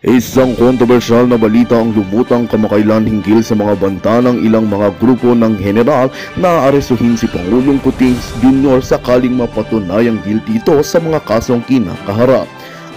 Isang kontrobersyal na balita ang lumutang kamakailan hinggil sa mga banta ng ilang mga grupo ng general na aarestuhin si Pangulong Kuting Jr. sakaling mapatunayang guilty ito sa mga kasong kinakaharap.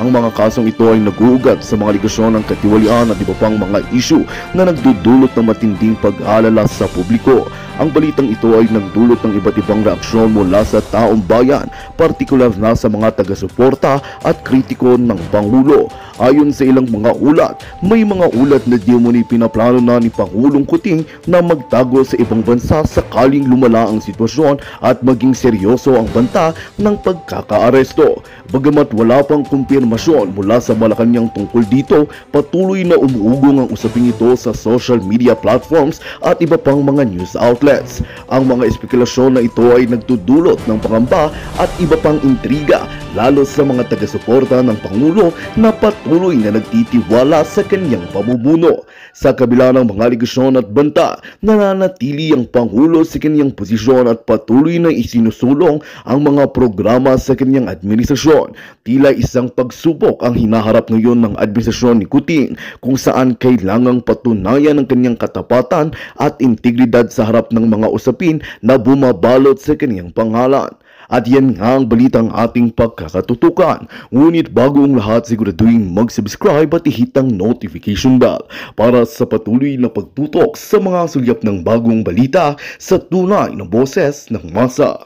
Ang mga kasong ito ay nag-uugat sa mga aligasyon ng katiwalian at iba pang mga isyu na nagdudulot ng matinding pag-aalala sa publiko. Ang balitang ito ay nagdulot ng iba't ibang reaksyon mula sa taong bayan, partikular na sa mga taga-suporta at kritiko ng Pangulo. Ayon sa ilang mga ulat, may mga ulat na di umano'y pinaplano na ni Pangulong Kuting na magtago sa ibang bansa sakaling lumala ang sitwasyon at maging seryoso ang banta ng pagkakaaresto. Bagamat wala pang kumpirmasyon mula sa Malacanang tungkol dito, patuloy na umuugong ang usaping ito sa social media platforms at iba pang mga news outlets. Ang mga espekulasyon na ito ay nagdudulot ng pangamba at iba pang intriga, lalo sa mga taga-suporta ng Pangulo na patuloy na nagtitiwala sa kanyang pamumuno. Sa kabila ng mga aligasyon at banta, nananatili ang Pangulo sa kanyang posisyon at patuloy na isinusulong ang mga programa sa kanyang administrasyon. Tila isang pagsubok ang hinaharap ngayon ng administrasyon ni Kuting, kung saan kailangang patunayan ang kanyang katapatan at integridad sa harap ng mga usapin na bumabalot sa kanyang pangalan. At yan nga ang balitang ating pagkakatutukan. Ngunit bago ang lahat, siguraduhin mag-subscribe at i-hit ang notification bell para sa patuloy na pagtutok sa mga sulyap ng bagong balita sa tunay na boses ng masa.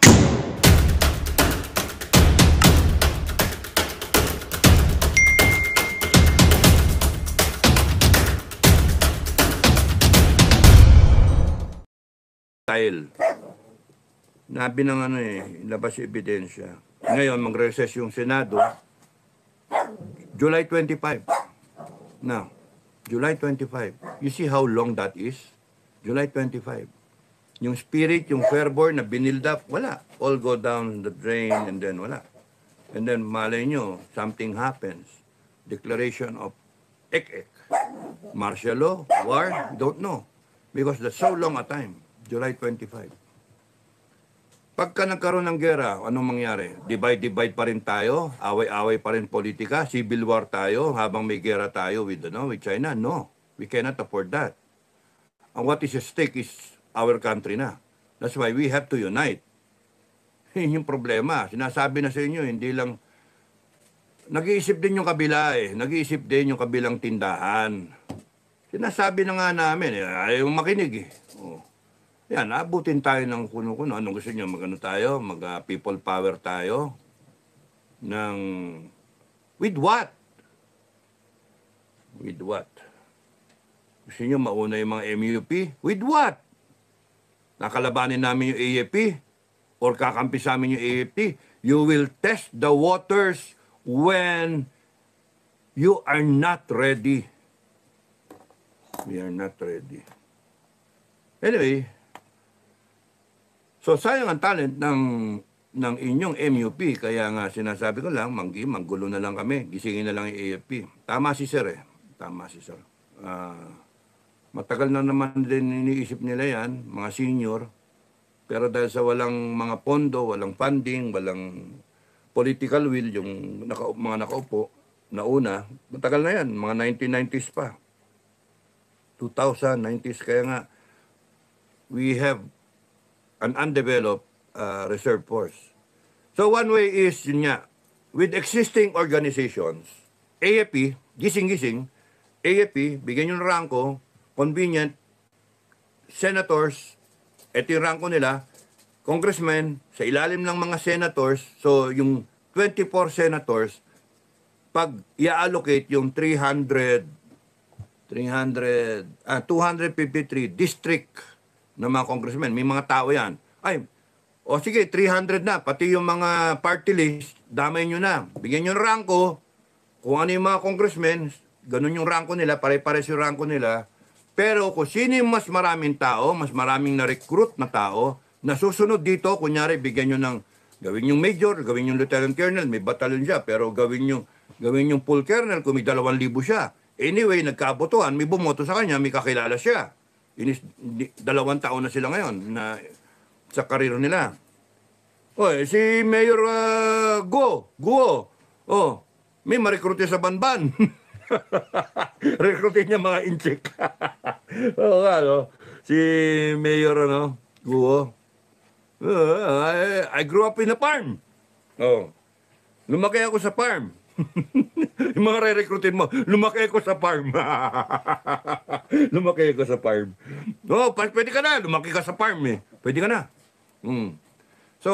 Nabi ng labas yung ebidensya. Ngayon, mag-recess yung Senado, July 25. Now, July 25. You see how long that is? July 25. Yung spirit, yung fervor na binild up, wala. All go down the drain and then wala. And then, malay nyo, something happens. Declaration of ek-ek. Martial law, war, don't know. Because that's so long a time. July 25. Pagka nagkaroon ng gera, anong mangyari? Divide pa rin tayo? Away-away pa rin politika? Civil war tayo habang may gera tayo with China? No. We cannot afford that. And what is at stake is our country na. That's why we have to unite. Yun yung problema. Sinasabi na sa inyo, hindi lang... Nag-iisip din yung kabila Nag-iisip din yung kabilang tindahan. Sinasabi na nga namin, ayaw makinig Oh. Yan, abutin tayo ng kuno-kuno. Anong gusto nyo? Tayo? Mag-people power tayo? With what? With what? Gusto nyo mauna yung mga MUP? With what? Nakalabanin namin yung AFP? Or kakampi sa amin yung AFP? You will test the waters when you are not ready. We are not ready. Anyway, so sayang ang talent ng inyong MUP, kaya nga sinasabi ko lang, manggulo na lang kami, gisingin na lang yung AFP. Tama si Sir Tama si Sir. Matagal na naman din iniisip nila yan, mga senior, pero dahil sa walang mga pondo, walang funding, walang political will, yung mga nakaupo, nauna, matagal na yan, mga 1990s pa. 2090s, kaya nga, we have an undeveloped reserve force. So one way is, yun nga, with existing organizations, AFP, gising-gising, AFP, bigyan yung ranko, convenient, senators, eto yung ranko nila, congressmen, sa ilalim ng mga senators, so yung 24 senators, pag i-allocate yung 253 district ng mga congressmen, may mga tao yan. Sige, 300 na, pati yung mga party list, damay nyo na. Bigyan nyo ng ranko, kung ano yung mga congressmen, ganun yung ranko nila, pare-pares yung ranko nila. Pero kung sino yung mas maraming tao, mas maraming na-recruit na tao, na susunod dito, kunyari, bigyan nyo ng, gawin yung major, gawin yung lieutenant colonel, may batalyon siya, pero gawin yung full colonel kung may 2,000 siya. Anyway, nagkabotohan, may bumoto sa kanya, may kakilala siya. 2 taon na sila ngayon na sa karir nila. Si Mayor Guo. May ma-recruit sa Banban. Recruitin niya mga incheck. Oo nga, no? Si Mayor, ano, Guo. I grew up in a farm. Oh. Lumaki ako sa farm. Yung mga re-recruitin mo, lumaki ako sa farm. Lumaki ako sa farm. Oh, pwede ka na, lumaki ka sa farm eh. Pwede ka na. Mm. So,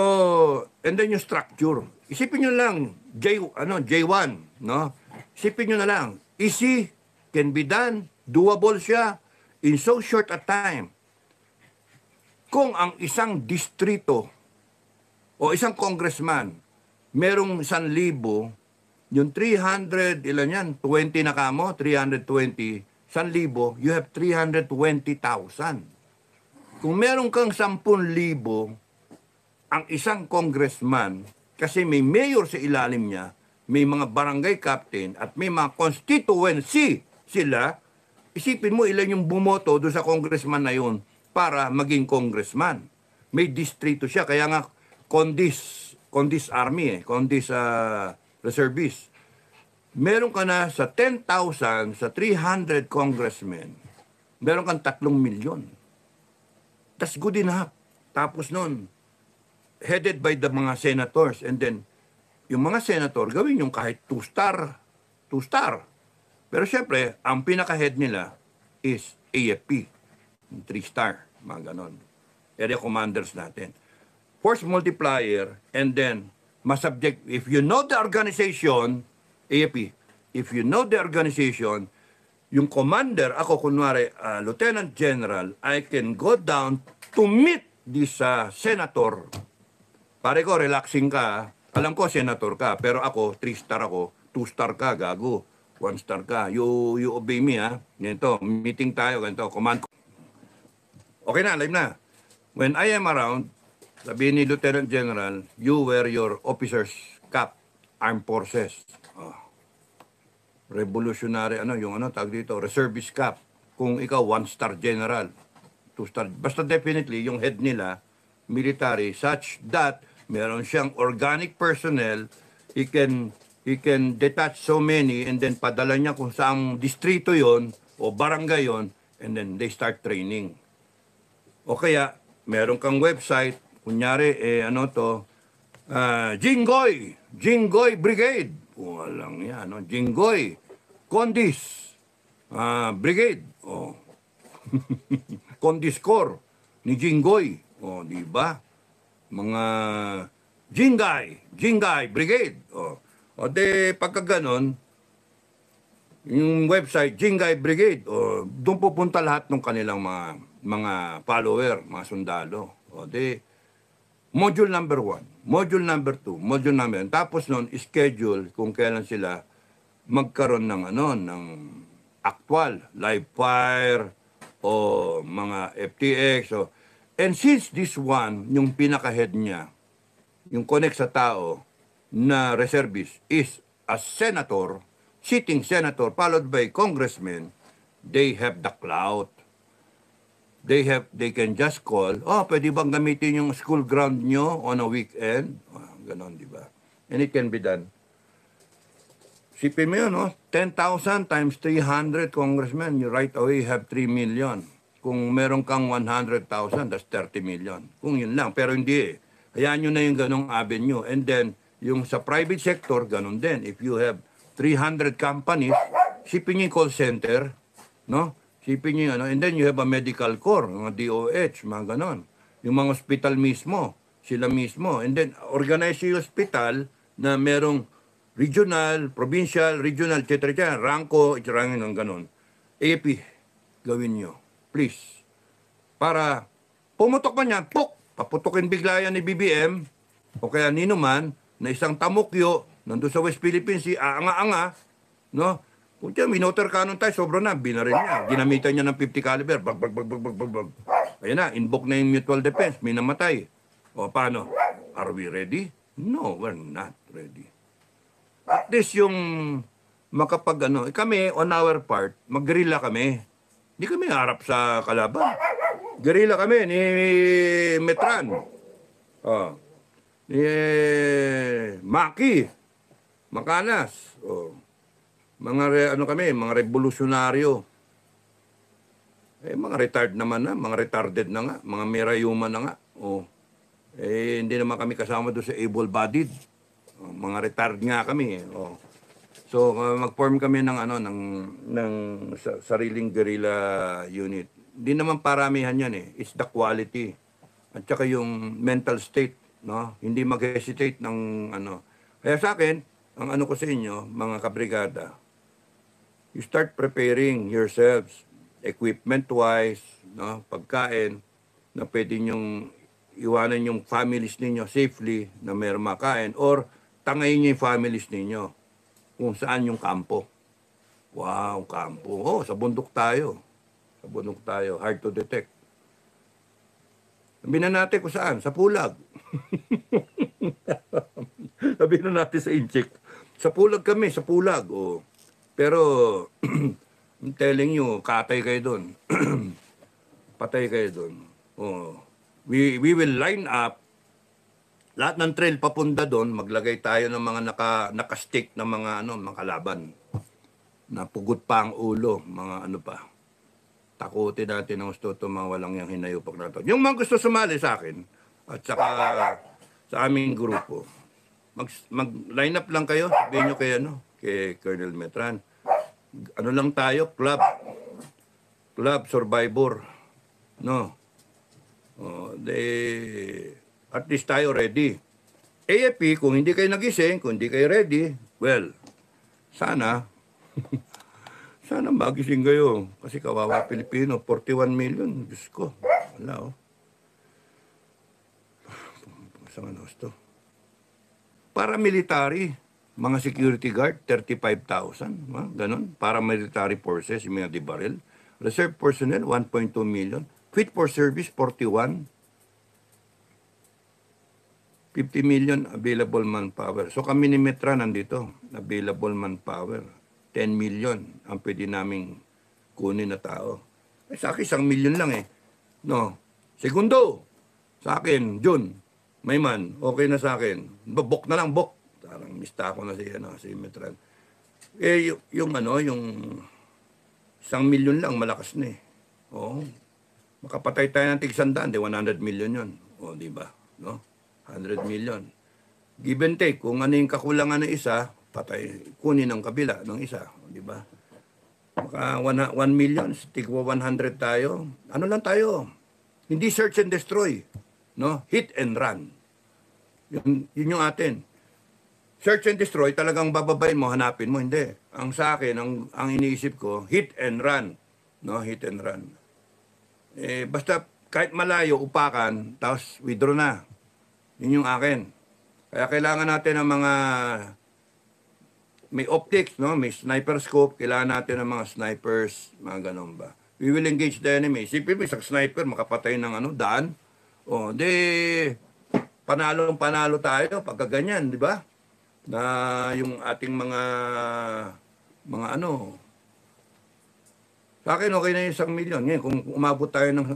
and then yung structure. Isipin nyo lang, J1, no? Isipin nyo na lang, easy, can be done, doable siya in so short a time. Kung ang isang distrito o isang congressman, merong 1,000, yung 300, ilan yan? 20 na kamo, 320, 1,000, you have 320,000. Kung meron kang 10,000, ang isang congressman, kasi may mayor sa ilalim niya, may mga barangay captain, at may mga constituency sila, isipin mo ilan yung bumoto doon sa congressman na yun para maging congressman. May distrito siya, kaya nga Condis Army, Condis Reservist. Meron ka na sa 10,000, sa 300 congressmen, meron kang 3 milyon. That's good enough. Tapos nun, headed by the mga senators, and then, yung mga senator, gawin yung kahit 2-star. Pero syempre, ang pinaka-head nila is AFP, 3-star, mga ganon. Area commanders natin. Force multiplier, and then, masubject, if you know the organization, AFP, if you know the organization, yung commander, ako kunwari, Lieutenant General, I can go down to meet this senator. Pare ko, relaxing ka. Alam ko, senator ka. Pero ako, 3-star ako. 2-star ka, gago. 1-star ka. You obey me, ha? Ganito, meeting tayo, ganito, command. Okay na, live na. When I am around, sabihin ni Lieutenant General, you wear your officer's cap, armed forces. Oh. Revolutionary, tawag dito, reservist cap. Kung ikaw, 1-star general, 2-star. Basta definitely, yung head nila, military, such that meron siyang organic personnel, he can detach so many and then padala niya kung saang distrito yon o barangay yon, and then they start training. O kaya, meron kang website, kunyari, Jinggoy Brigade. Walang yan, no? Jinggoy, Condis, Brigade. Oh. Condis Corps ni Jinggoy. O, di ba? Mga Jingay Brigade. O de, pagka ganon, yung website, Jingay Brigade, doon pupunta lahat ng kanilang mga follower, mga sundalo. O de, module number 1, module number 2, module number 1. Tapos nun, schedule kung kailan sila magkaroon ng actual, live fire, o mga FTX, and since this one, yung pinaka-head niya, yung connect sa tao na reservist is a senator, sitting senator, followed by congressman, they have the clout. They can just call, pwede bang gamitin yung school ground nyo on a weekend? Ganon, di ba? And it can be done. Sipin mo yun, 10,000 times 300 congressmen, you right away have 3 million. Kung meron kang 100,000, that's 30 million. Kung yun lang. Pero hindi eh. Hayaan nyo na yung ganong avenue. And then, yung sa private sector, ganon din. If you have 300 companies, sipin nyo yung call center, no? Sipin nyo and then you have a medical corps, mga DOH, mga ganon. Yung mga hospital mismo, sila mismo. And then, organize yung hospital na merong regional, provincial, regional, etc. Ranko, itirangin ng ganon. AP, gawin nyo. Please. Para pumutok man yan, paputukin bigla yan ni BBM o kaya nino man na isang tamukyo nandun sa West Philippines, si aanga-anga, no? Kung siya, minoter cannon tayo, sobra na, binaril niya. Ginamitan niya ng 50 caliber, bag. Ayan na, invoke na yung mutual defense, may namatay. O paano? Are we ready? No, we're not ready. At least yung kami, on our part, mag-guerrilla kami. Hindi kami harap sa kalaban. Guerrilla kami ni Metran. Ni Maki. Makanas. ano kami, mga revolusyonaryo. Mga retired naman na, mga retarded na nga, mga merayuma na nga. Hindi naman kami kasama doon sa able-bodied. Mga retired nga kami. So, mag-form kami ng sariling guerrilla unit. Hindi naman paramihan yan eh. It's the quality. At saka yung mental state, no? Hindi mag-hesitate ng Kaya sa akin, ang ko sa inyo, mga kabrigada, you start preparing yourselves, equipment-wise, no? Pagkain, na pwede nyong iwanan yung families ninyo safely na meron makain, or tangayin nyo yung families ninyo kung saan yung kampo. Wow, kampo. Sa bundok tayo. Sa bundok tayo. Hard to detect. Sabihin na natin kung saan. Sa Pulag. Sabihin na natin sa Inchik. Sa Pulag kami, sa Pulag. Pero, I'm telling you, katay kayo doon. Patay kayo doon. We will line up lahat ng trail papunta doon, maglagay tayo ng mga naka-stick na mga mga kalaban. Napugot pa ang ulo, mga pa. Takutin natin ang gusto ito, mga walang yung hinayupak na ito. Yung mga gusto sumali sa akin, at saka sa aming grupo, mag-line up lang kayo, sabihin nyo kay Colonel Metran. Ano lang tayo, club survivor. No? At least tayo ready. AFP, kung hindi kayo nagising, kung hindi kayo ready, well, sana magising kayo. Kasi kawawa Pilipino, 41 million. Diyos ko, wala Saan ito? Paramilitary, mga security guard, 35,000. Ganon. Paramilitary forces, yung mga dibaril. Reserve personnel, 1.2 million. Fit for service, 41. 50 million available manpower. So kami ni Metra nandito, available manpower. 10 million ang pwede naming kunin na tao. Sa akin, 1 million lang eh. No. Segundo, sa akin, June, may man, okay na sa akin. Bok na lang, bok. Parang mista ko na si Metran. Yung 1 million lang, malakas na eh. Makapatay tayo ng tig-100, 100 million yun. Di ba? No? 100 million. Give and take, kung ano yung kakulangan ng isa, patay, kunin ng kabila ng isa. Di ba? Maka 1 million, tigwa 100 tayo. Ano lang tayo? Hindi search and destroy. No? Hit and run. Yun yung atin. Search and destroy, talagang bababain mo, hanapin mo. Hindi. Ang sa akin, ang iniisip ko, hit and run. No? Hit and run. Basta kahit malayo, upakan, tapos withdraw na. Yun yung akin. Kaya kailangan natin ng mga may optics, no? May sniper scope, kailangan natin ng mga snipers, mga ganon ba. We will engage the enemy. Siyempre, isang sniper, makapatay ng daan. Panalo tayo pagka ganyan, di ba? Na yung ating mga sa akin, okay na yung 1 million. Ngayon, kung umabot tayo ng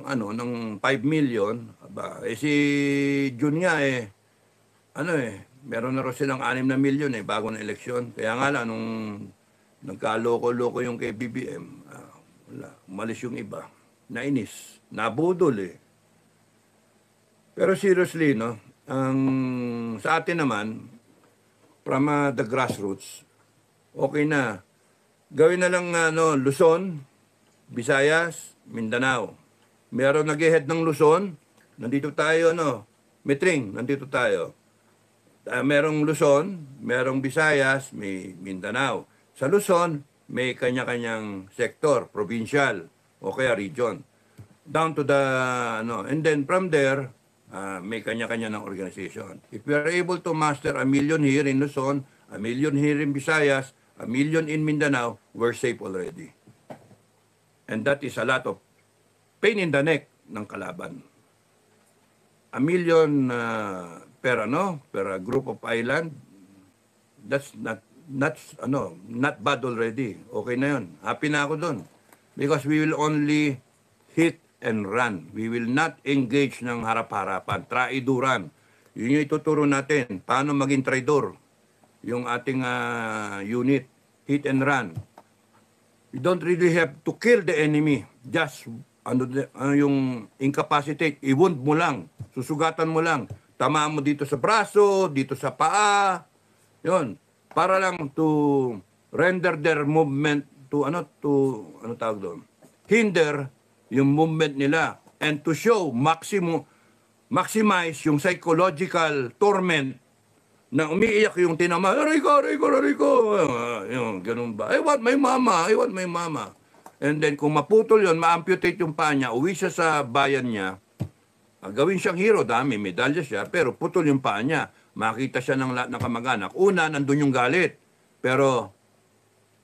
5 million, si Jun nga meron na rin silang 6 na million bago ng eleksyon. Kaya nga lang, nung nagkaloko-loko yung kay BBM, umalis yung iba. Nainis. Nabudol Pero seriously, no, sa atin naman, from the grassroots, okay na. Gawin na lang Luzon, Visayas, Mindanao. Meron nag-head ng Luzon, nandito tayo, Metring, nandito tayo. Merong Luzon, merong Visayas, may Mindanao. Sa Luzon, may kanya-kanyang sektor, provincial, o kaya region. Down to the, and then from there, may kanya-kanya ng organization. If we are able to master 1 million here in Luzon, 1 million here in Visayas, 1 million in Mindanao, we're safe already. And that is a lot of pain in the neck ng kalaban. 1 million per group of island, that's not bad already. Okay na yun. Happy na ako doon. Because we will only hit and run. We will not engage ng harap-harapan. Traiduran. Yun yung ituturo natin. Paano maging traidor? Yung ating unit. hit and run. You don't really have to kill the enemy. Just, yung incapacitate, i-wound mo lang, susugatan mo lang, tamaan mo dito sa braso, dito sa paa, yun. Para lang to render their movement to, ano tawag doon? Hinder yung movement nila. And to show, maximize yung psychological torment na umiiyak yung tinama, aray ko, aray ko, aray ko. Yung ganun ba? I want my mama, I want my mama. And then kung maputol yun, ma-amputate yung paa niya, uwi siya sa bayan niya, gawin siyang hero, dami, medalya siya, pero putol yung paa niya. Makita siya ng lahat ng kamag-anak. Una, nandun yung galit. Pero,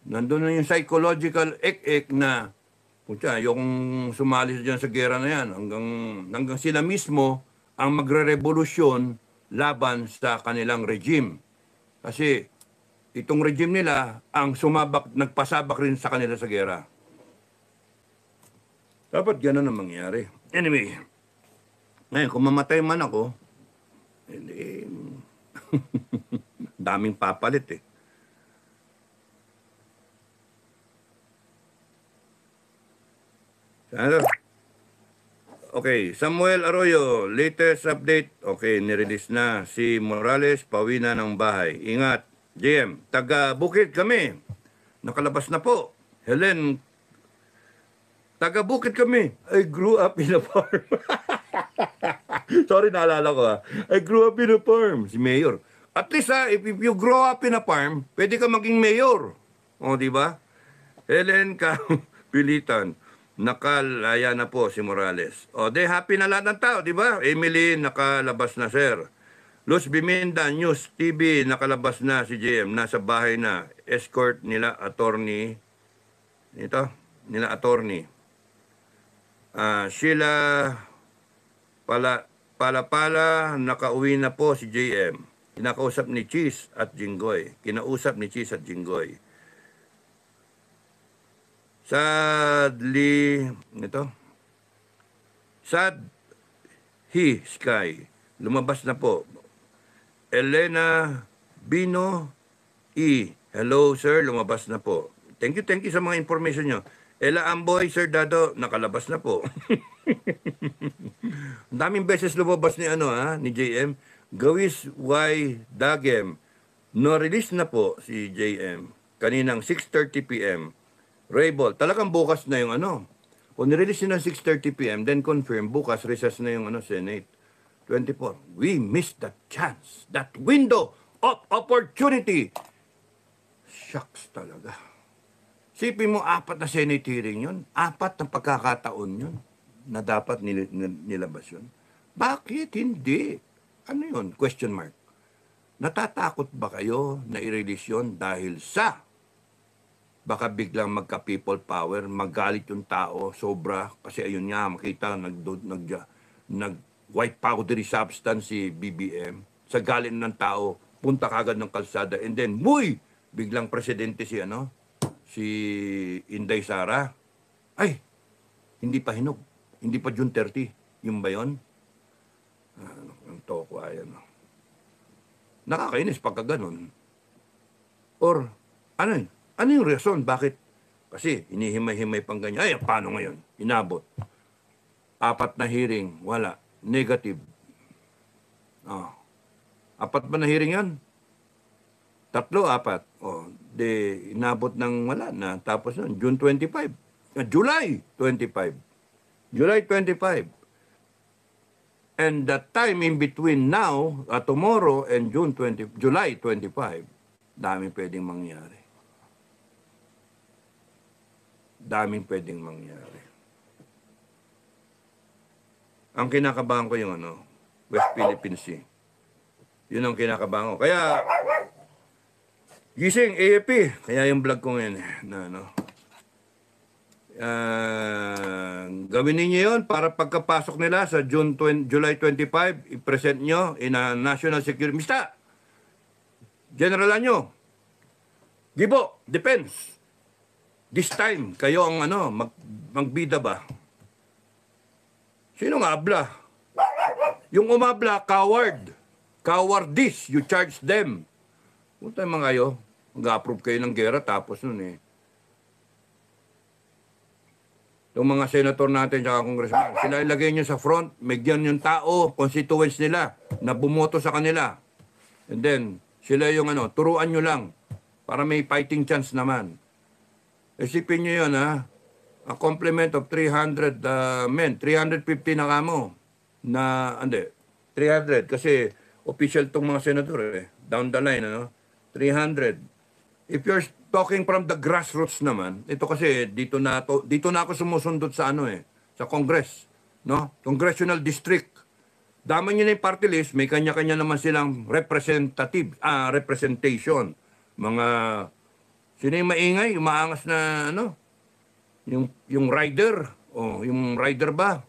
nandun na yung psychological ek-ek na, putya, yung sumali dyan sa gera na yan, hanggang sila mismo ang magre-revolusyon laban sa kanilang regime. Kasi itong regime nila ang nagpasabak rin sa kanila sa gera. Dapat gano'n ang mangyari. Anyway, ngayon kung mamatay man ako, hindi, daming papalit eh. Ano? Okay, Samuel Arroyo, latest update. Okay, nirelease na. Si Morales, pauwi na ng bahay. Ingat, JM. Taga Bukid kami. Nakalabas na po. Helen, taga Bukid kami. I grew up in a farm. Sorry, naalala ko ha. I grew up in a farm. Si Mayor. At least ha, if you grow up in a farm, pwede ka maging mayor. O, di ba? Helen ka, pilitan. Nakalaya na po si Morales. O, de happy na lahat ng tao, di ba? Emily, nakalabas na, sir. Luz Biminda, News TV, nakalabas na si JM. Nasa bahay na. Escort nila, attorney. Ito, nila attorney. Sheila, pala, nakauwi na po si JM. Kinakausap ni Cheese at Jinggoy. Kinausap ni Cheese at Jinggoy. Sadly, Sky, lumabas na po. Elena Bino hello sir, lumabas na po. Thank you sa mga information nyo. Ella Amboy, Sir Dado, nakalabas na po. Daming beses lumabas ni JM. Gawis Y Dagem, no-release na po si JM. Kaninang 6:30 p.m. Raybol, talagang bukas na yung Kung nirelease ng 6:30 p.m., then confirm, bukas recess na yung Senate. 24. We missed that chance, that window of opportunity. Shucks talaga. Sipin mo, 4 na Senate hearing yun. 4 na pagkakataon yun na dapat nilabas yun. Bakit hindi? Ano yun? Question mark. Natatakot ba kayo na i-release yun dahil sa baka biglang magka-people power, magalit yung tao, sobra, kasi ayun nga, makita, nag-white powdery substance si BBM, sa galit ng tao, punta kagad ng kalsada, and then, biglang presidente si Inday Sara, ay, hindi pa hinog, hindi pa June 30, yung ba yun? Ang toko, ayan. Nakakainis pagka ganun. Or, ano yung reason? Bakit? Kasi hinihimay-himay pang ganyan. Ay, paano ngayon? Inabot. 4 na hearing. Wala. Negative. 4 ba na hearing yan? 3, 4. Inabot ng wala na. Tapos nun, June 25. July 25. July 25. And the time in between now, tomorrow, and July 25, daming pwedeng mangyari. Daming pwedeng mangyari. Ang kinakabahan ko yung West Philippine Sea. Yun ang kinakabahan ko. Kaya, gising, AFP. Kaya yung vlog ko ngayon, gawin ninyo yun para pagkapasok nila sa July 25, i-present nyo in a national security. Mista, general nyo, Gibo, defense. This time, kayo ang magbida ba? Sino nga abla? Yung umabla, coward. Cowardice, you charge them. Punta mga kayo. Mag-approve kayo ng gera tapos nun eh. Yung mga senator natin at congressman, sila ilagay nyo sa front, megyan yung tao, constituents nila, na bumoto sa kanila. And then, sila yung turuan nyo lang para may fighting chance naman. Isipin nyo yun, ha? A complement of 300 men, 350 na kamo. Na, 300, kasi official tong mga senador eh. Down the line, 300. If you're talking from the grassroots naman, ito kasi dito na ako sumusundot sa sa Congress, no? Congressional district. Daman nyo na yung party list, may kanya-kanya naman silang representation. Mga sino yung maingay, yung maangas na yung rider, yung rider ba?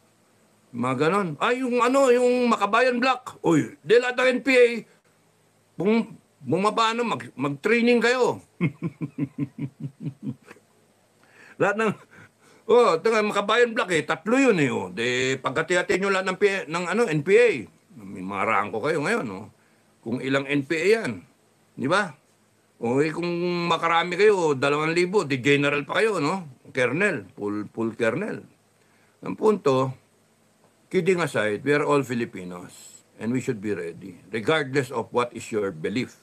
Mga ganon. Yung Makabayan Black. Uy, lahat ng NPA, bumaba mag-training kayo. Lahat ng, Makabayan Black tatlo yun pagkati-hati nyo lahat ng NPA. May mga rangko kayo ngayon, Kung ilang NPA yan. Di ba? Kung makarami kayo, 2,000, di general pa kayo, Colonel, full colonel. Ang punto, kidding aside, we are all Filipinos and we should be ready, regardless of what is your belief,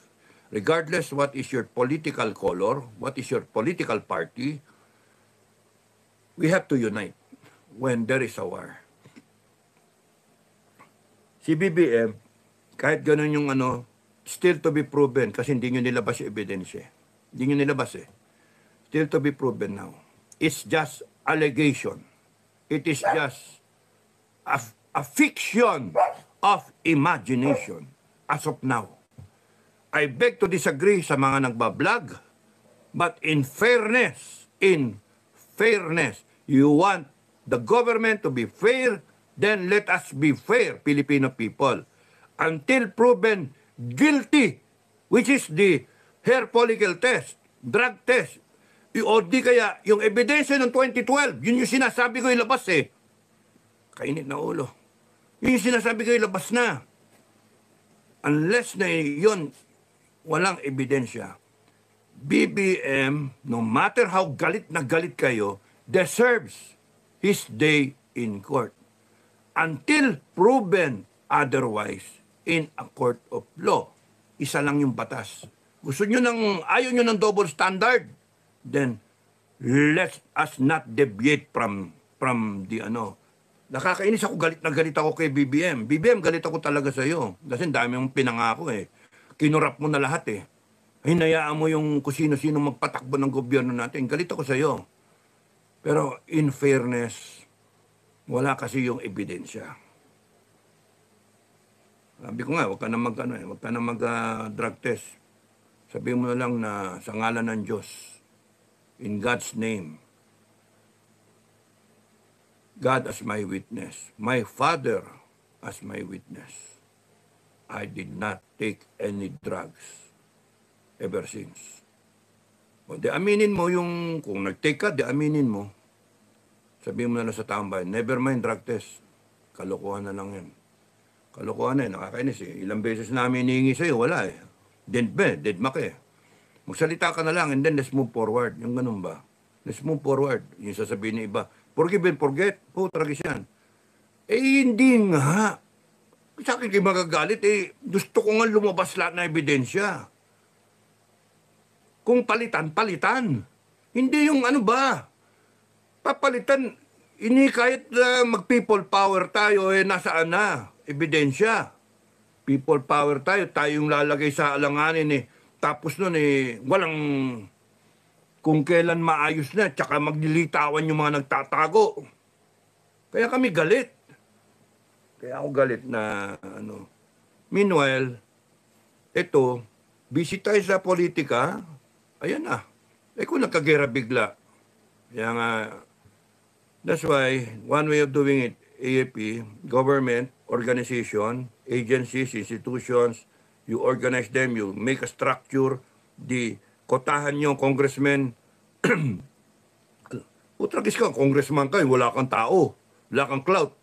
regardless what is your political color, what is your political party, we have to unite when there is a war. Si BBM, kahit ganun yung still to be proven, kasi hindi nyo nilabas yung ebidensya. Hindi nyo nilabas Still to be proven now. It's just allegation. It is just a fiction of imagination as of now. I beg to disagree sa mga nagbablog, but in fairness, you want the government to be fair, then let us be fair, Filipino people. Until proven guilty, which is the hair follicle test, drug test, o di kaya yung ebidensya ng 2012, yun yung sinasabi ko ilabas Kainit na ulo. Yun yung sinasabi ko ilabas na. Unless na yun, walang ebidensya. BBM, no matter how galit na galit kayo, deserves his day in court. Until proven otherwise in a court of law. Isa lang yung batas. Ayaw nyo ng double standard, then let us not deviate from the Nakakainis ako, galit na galit ako kay BBM. BBM, galit ako talaga sa iyo. Kasi dami mong pinangako Kinurap mo na lahat Hinayaan mo yung kung sino-sino magpatakbo ng gobyerno natin. Galit ako sa iyo. Pero in fairness, wala kasi yung ebidensya. Sabi ko nga, wag ka na mag-drug test. Sabihin mo na lang na sa ngalan ng Diyos, in God's name, God as my witness, my Father as my witness, I did not take any drugs ever since. O, di aminin mo kung nag-take ka, di aminin mo. Sabihin mo na lang sa tambay, never mind drug test. Kalokohan na lang yan. Kalokohan nakakainis Ilang beses namin hinihingi sa'yo, wala deadmak Magsalita ka na lang and then let's move forward. Yung ganun ba? Let's move forward. Yung sasabihin ng iba, forgive and forget. Tragis yan. Hindi nga. Sa akin kayo magagalit, gusto ko nga lumabas lahat na ebidensya. Kung palitan, palitan. Hindi yung papalitan, kahit mag-people power tayo, nasaan na? Ebidensya. People power tayo, tayong lalagay sa alanganin Tapos nun walang kung kailan maayos na, tsaka maglilitawan yung mga nagtatago. Kaya kami galit. Kaya ako galit na Meanwhile, ito, busy tayo sa politika, ayan na. Kung nagkagera bigla. Kaya nga, that's why, one way of doing it, AAP, government, organization, agencies, institutions, you organize them, you make a structure, kotahan nyo, congressman. Tragis ka, congressman ka, wala kang tao, wala kang clout.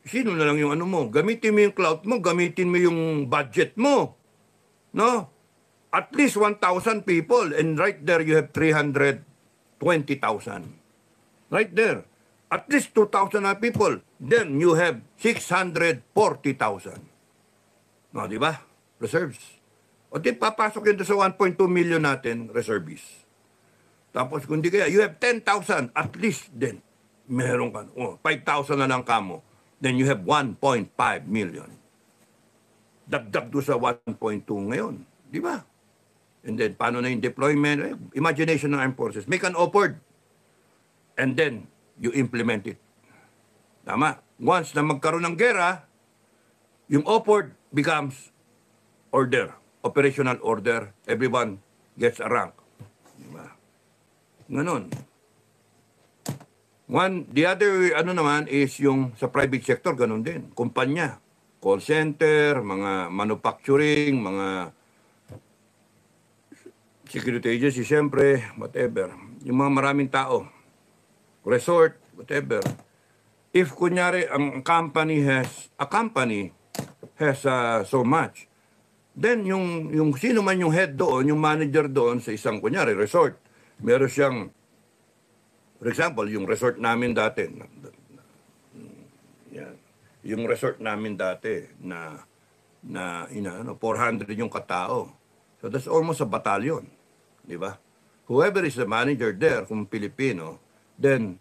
Sino na lang yung mo? Gamitin mo yung clout mo, gamitin mo yung budget mo. No? at least 1,000 people, and right there you have 320,000. Right there. At least 2,000 na people. Then you have 640,000. No, di ba? Reserves. O di papasok yun sa 1.2 million natin, reservists. Tapos kung di kaya, you have 10,000, at least then, meron ka. 5,000 na lang kamo. Then you have 1.5 million. Dagdag do sa 1.2 ngayon. Di ba? And then, paano na yung deployment? Imagination ng armed forces. Make an offer. And then, you implement it. Tama. Once na magkaroon ng gera, yung offer becomes order. Operational order. Everyone gets a rank. Diba? Ganon. The other, naman, is yung sa private sector, ganon din. Kumpanya. Call center, mga manufacturing, mga security agency, siyempre, whatever. Yung mga maraming tao. Resort, whatever. If kunyari a company has so much, then yung sino man yung head doon, yung manager doon sa isang kunyari resort, meron siyang, for example, yung resort namin dati, yung resort namin dati na 400 yung katao. So that's almost a battalion, di ba? Whoever is the manager there, kung Pilipino, then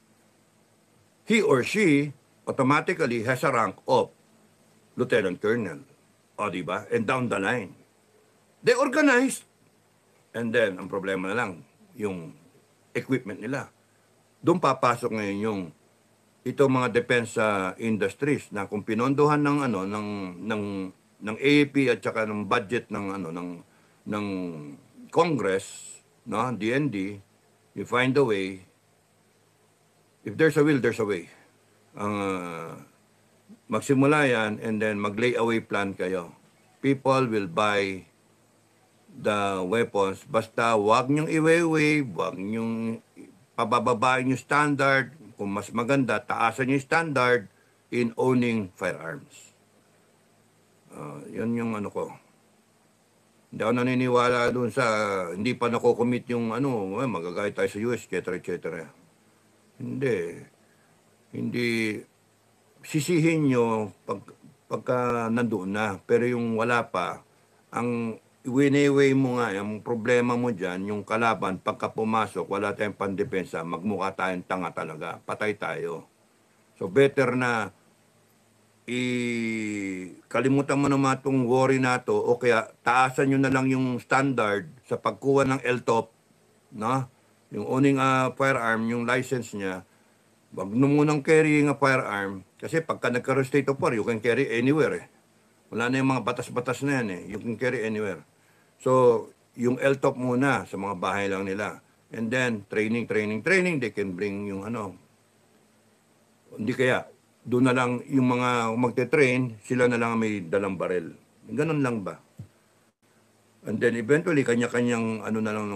he or she automatically has a rank of lieutenant colonel. O, di ba? And down the line. They organized. And then, ang problema na lang, yung equipment nila. Doon papasok ngayon yung itong mga defense industries na kung pinondohan ng ng AAP at saka ng budget ng Congress, no, DND, you find a way. If there's a will, there's a way. Magsimula yan and then mag-lay away plan kayo. People will buy the weapons. Basta wag niyong i-waive, wag niyong pabababain yung standard. Kung mas maganda, taasan yung standard in owning firearms. Yan yung ko. Hindi ako naniniwala doon sa, hindi pa nako-commit yung magagay tayo sa US, etc. etc. Hindi sisihin nyo pagka nandoon na. Pero yung wala pa, ang wineway mo nga, yung problema mo dyan, yung kalaban, pagka pumasok, wala tayong pandepensa, magmukha tayong tanga talaga. Patay tayo. So better na kalimutan mo naman itong worry na to o kaya taasan nyo na lang yung standard sa pagkuha ng LTOP, no? Yung owning firearm, yung license niya, wag mo munang carrying a firearm kasi pagka nagkaroon state of war, you can carry anywhere eh. Wala na yung mga batas-batas na yan eh. You can carry anywhere. So, yung LTOP muna sa mga bahay lang nila. And then, training, they can bring yung Hindi kaya, doon na lang yung mga magte-train, sila na lang may dalang barel. Ganun lang ba? And then, eventually, kanya-kanyang na lang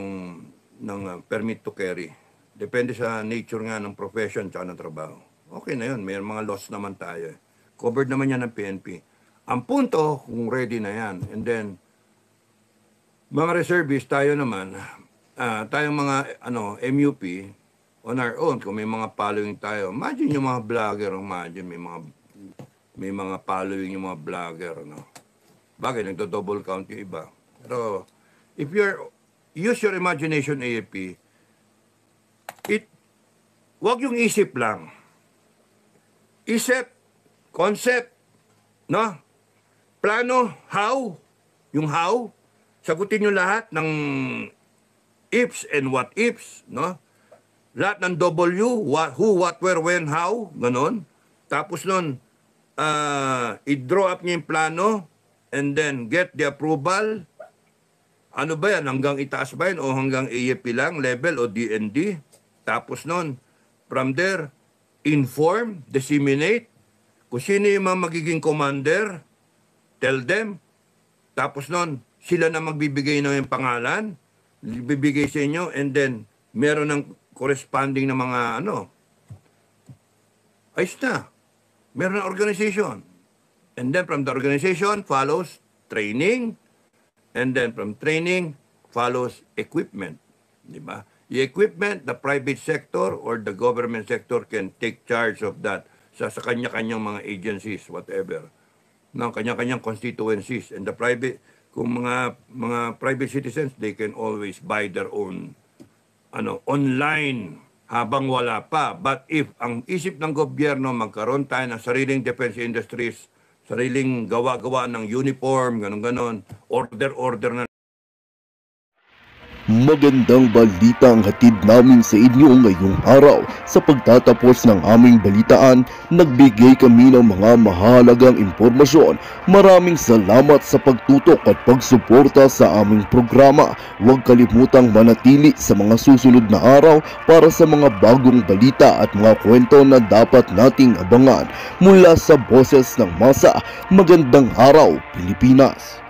ng permit to carry. Depende sa nature nga ng profession tsaka ng trabaho. Okay na yun. May mga laws naman tayo. Covered naman yan ng PNP. Ang punto, kung ready na yan. And then, mga reservists, tayo naman, tayong mga MUP, on our own, kung may mga following tayo. Imagine yung mga vlogger, imagine may mga following yung mga vlogger, no? Bagay, nagdo-double count yung iba. Pero, if use your imagination, AFP, wag yung isip lang. Isip, concept, no? Plano, how, yung how, sagutin nyo lahat ng ifs and what ifs, no? Lahat ng W, who, what, where, when, how, ganon. Tapos nun, i-draw up niya yung plano, and then get the approval. Ano ba yan? Hanggang itaas ba yan? O hanggang AFP lang, level, o DND? Tapos nun, from there, inform, disseminate, kung sino yung mga magiging commander, tell them. Tapos nun, sila na magbibigay ng yung pangalan, bibigay sa inyo, and then, meron ng corresponding na mga ayos na. Meron na organization. And then from the organization follows training. And then from training, follows equipment. Di ba? The equipment, the private sector or the government sector can take charge of that sa kanya-kanyang mga agencies, whatever, ng kanya-kanyang constituencies. And the private, kung mga private citizens, they can always buy their own online habang wala pa. But if ang isip ng gobyerno magkaroon tayo ng sariling defense industries, sariling gawa-gawa ng uniform, ganon-ganon, order na. Magandang balita ang hatid namin sa inyo ngayong araw. Sa pagtatapos ng aming balitaan, nagbigay kami ng mga mahalagang impormasyon. Maraming salamat sa pagtutok at pagsuporta sa aming programa. Huwag kalimutang manatili sa mga susunod na araw para sa mga bagong balita at mga kwento na dapat nating abangan. Mula sa Boses ng Masa, magandang araw Pilipinas!